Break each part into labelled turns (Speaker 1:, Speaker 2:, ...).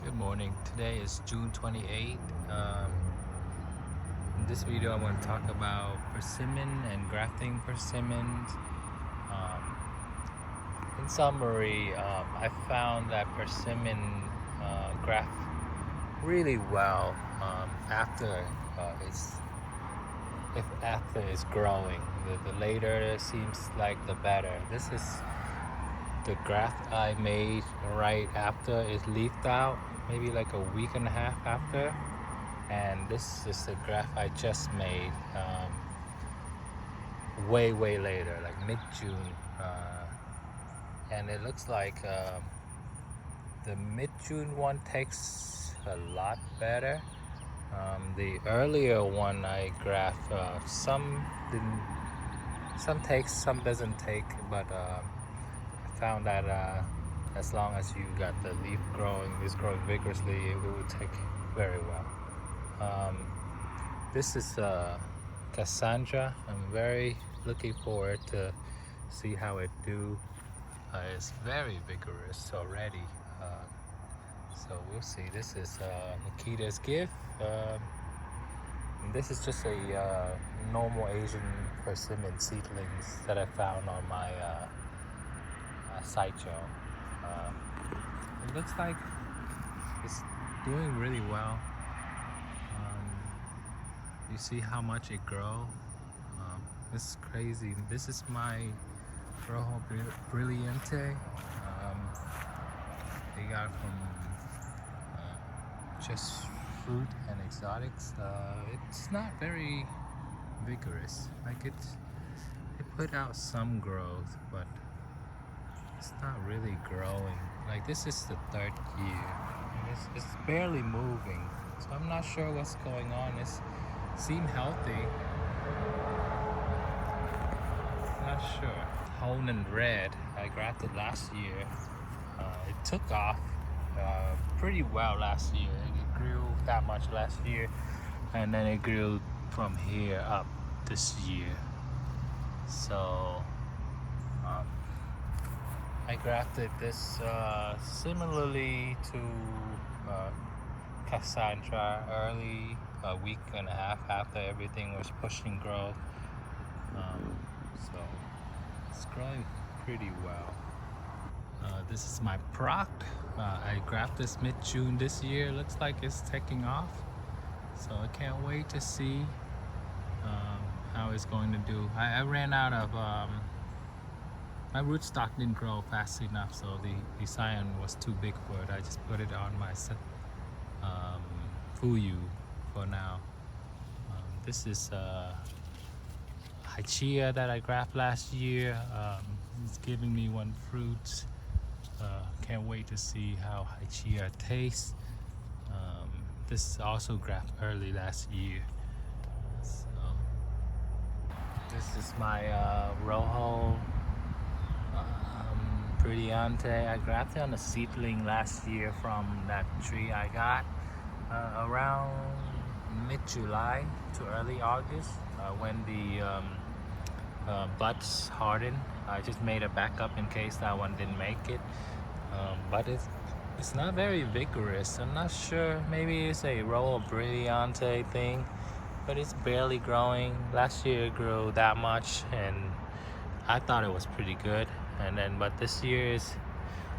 Speaker 1: Good morning. Today is June 28th. In this video, I'm going to talk about persimmon and grafting persimmons. In summary, I found that persimmon graft really well after it's growing. The later it seems like the better. This is the graft I made right after it leafed out, maybe like a week and a half after, and this is the graft I just made way later, like mid-June, and it looks like the mid-June one takes a lot better. The earlier one I graft, some didn't, some takes, some doesn't take, but found that as long as you got the leaf growing, is growing vigorously, it will take very well. This is Cassandra. I'm very looking forward to see how it do. It's very vigorous already, so we'll see. This is Nikita's gift. This is just a normal Asian persimmon seedlings that I found on my sideshow. It looks like it's doing really well. You see how much it grows. It's crazy. This is my Rojo Brilliante. They got from just fruit and exotics. It's not very vigorous. Like it put out some growth, but it's not really growing. Like this is the third year. It's barely moving. So I'm not sure what's going on. It seems healthy. Not sure. Honan Red, I grafted last year. It took off pretty well last year. It grew that much last year, and then it grew from here up this year. So I grafted this similarly to Cassandra early, a week and a half after everything was pushing growth. So it's growing pretty well. This is my product. I grafted this mid-June this year. Looks like it's taking off. So I can't wait to see how it's going to do. I ran out of my rootstock didn't grow fast enough, so the scion was too big for it. I just put it on my Fuyu for now. This is Haichia that I grafted last year. It's giving me one fruit. Can't wait to see how Haichia tastes. This is also grafted early last year. So this is my Rojo Brilliante. I grafted on a seedling last year from that tree I got around mid-July to early August when the buds hardened. I just made a backup in case that one didn't make it, but it's not very vigorous. I'm not sure, maybe it's a Rojo Brilliante thing, but it's barely growing. Last year it grew that much and I thought it was pretty good, and then but this year is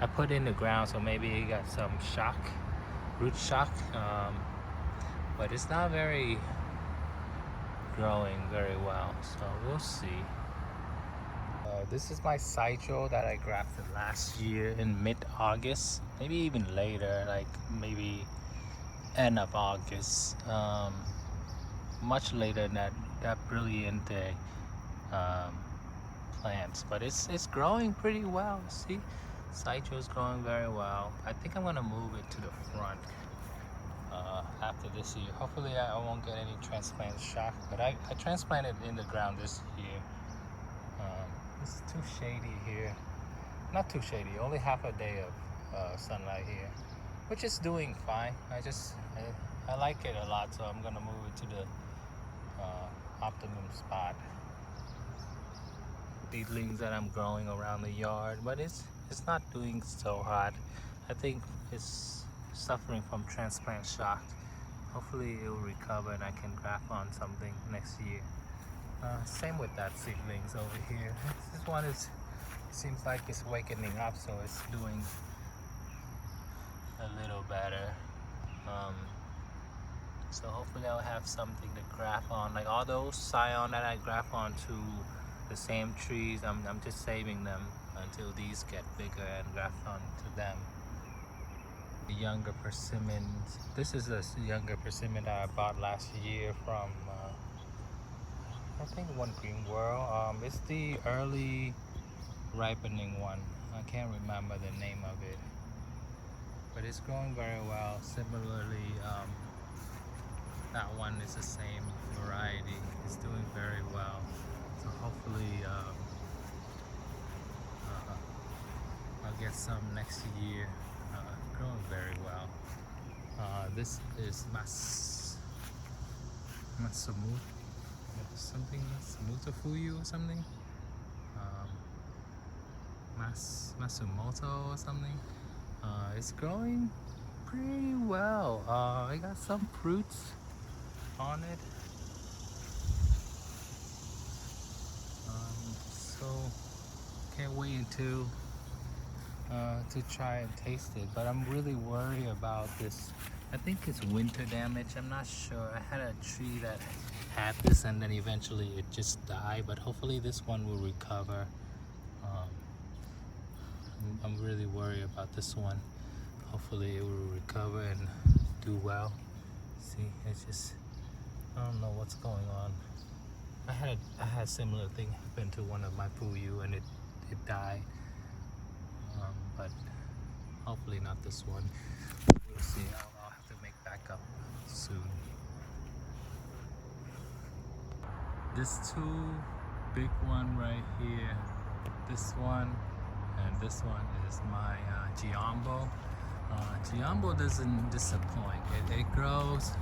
Speaker 1: I put in the ground, so maybe it got some shock, root shock, but it's not very growing very well, so we'll see. This is my sideshow that I grafted last year in mid-August, maybe even later, like maybe end of August, much later than that Brilliante plants, but it's growing pretty well. See, sideshow is growing very well. I think I'm gonna move it to the front after this year. Hopefully I won't get any transplant shock, but I transplanted in the ground this year. It's too shady here. Not too shady, only half a day of sunlight here, which is doing fine. I like it a lot, so I'm gonna move it to the optimum spot. Seedlings that I'm growing around the yard, but it's not doing so hot. I think it's suffering from transplant shock. Hopefully it will recover and I can graft on something next year. Same with that seedlings over here. This one seems like it's wakening up, so it's doing a little better. So hopefully I'll have something to graft on. Like all those scion that I graft onto the same trees, I'm just saving them until these get bigger and graft onto them. The younger persimmons. This is a younger persimmon that I bought last year from I think One Green World. It's the early ripening one. I can't remember the name of it, but it's growing very well. Similarly, that one is the same variety. It's doing very well. So hopefully I'll get some next year. Growing very well. This is Masumoto or something. Masumoto or something. It's growing pretty well. I got some fruits on it. So can't wait until to try and taste it, but I'm really worried about this. I think it's winter damage. I'm not sure. I had a tree that had this and then eventually it just died, but hopefully this one will recover. I'm really worried about this one. Hopefully it will recover and do well. See, it's just, I don't know what's going on. I had a similar thing happen to one of my puyu and it died. But hopefully not this one. We'll see. I'll have to make backup soon. This two big one right here. This one and this one is my Giambo. Giambo doesn't disappoint. It grows.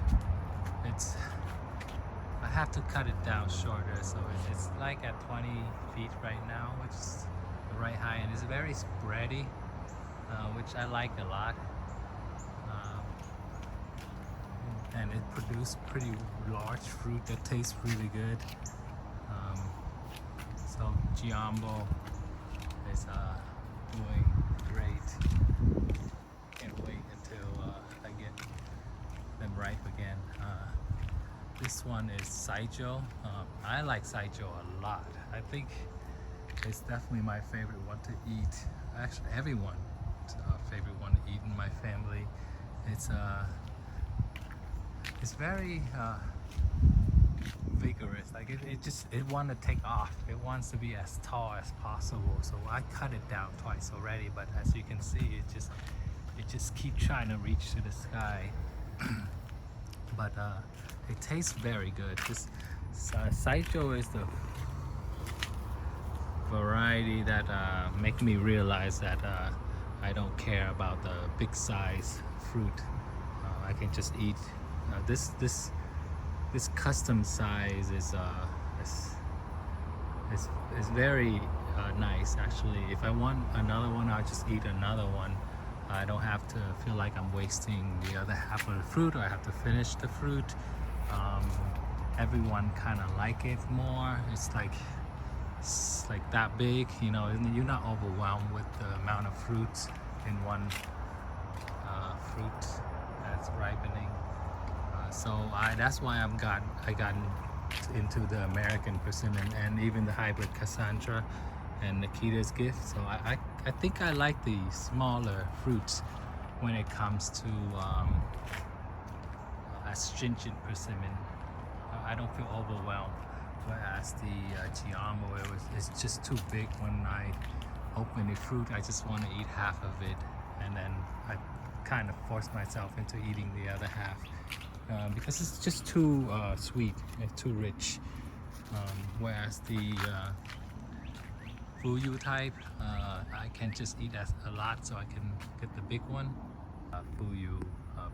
Speaker 1: I have to cut it down shorter, so it's like at 20 feet right now, which is the right height, and it's very spready. Which I like a lot, and it produced pretty large fruit that tastes really good. So Giambo is doing great. Can't wait until I get them ripe again. This one is Saijo. I like Saijo a lot. I think it's definitely my favorite one to eat. Actually, everyone. Favorite one to eat in my family. It's very vigorous. Like it wants to take off. It wants to be as tall as possible. So I cut it down twice already, but as you can see, it just keeps trying to reach to the sky. But it tastes very good. This Saijo is the variety that make me realize that I don't care about the big size fruit. I can just eat. This custom size is very nice actually. If I want another one, I'll just eat another one. I don't have to feel like I'm wasting the other half of the fruit, or I have to finish the fruit. Everyone kind of like it more. It's like that big, you know, and you're not overwhelmed with the amount of fruits in one fruit that's ripening. So that's why I got into the American persimmon and even the hybrid Cassandra and Nikita's gift. So I think I like the smaller fruits when it comes to astringent persimmon. I don't feel overwhelmed. Whereas the Giambo, it's just too big. When I open the fruit, I just want to eat half of it, and then I kind of force myself into eating the other half because it's just too sweet and too rich. Whereas the Fuyu type, I can just eat a lot, so I can get the big one. Fuyu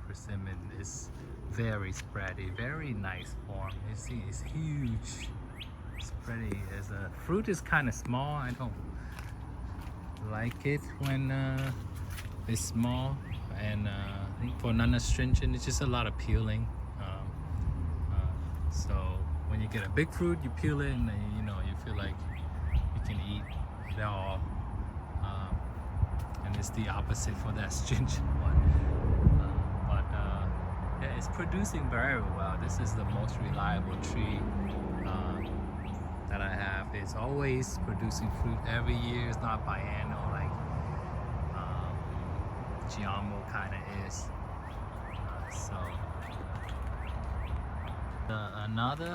Speaker 1: persimmon is very spready, very nice form. You see, it's huge. Spready as a fruit is kind of small. I don't like it when it's small, and think for non-astringent, it's just a lot of peeling. So when you get a big fruit, you peel it, and then, you feel like you can eat it all. And it's the opposite for the astringent one. Yeah, it's producing very well. This is the most reliable tree that I have. It's always producing fruit every year. It's not biennial like Giamo kind of is. Another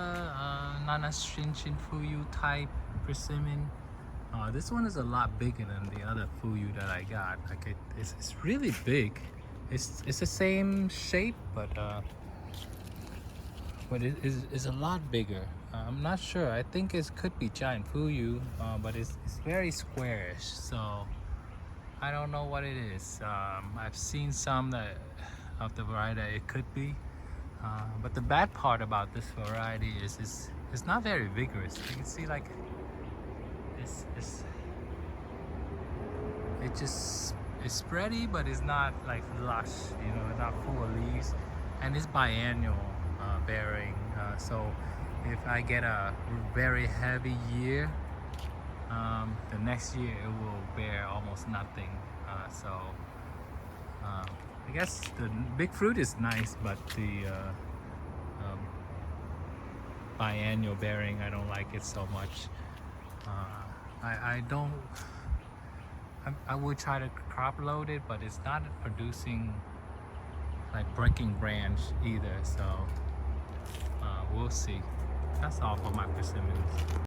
Speaker 1: non-astringent fuyu type persimmon. This one is a lot bigger than the other fuyu that I got. Like it's really big. It's the same shape, but it's a lot bigger. I'm not sure. I think it could be giant fuyu, but it's very squarish. So I don't know what it is. I've seen some of the variety that it could be. But the bad part about this variety is it's not very vigorous. You can see like it's spready, but it's not like lush. It's not full of leaves, and it's biennial bearing. So if I get a very heavy year, the next year it will bear almost nothing. I guess the big fruit is nice, but the biennial bearing, I don't like it so much. I would try to crop load it, but it's not producing like breaking branch either. So we'll see. That's all for my persimmons.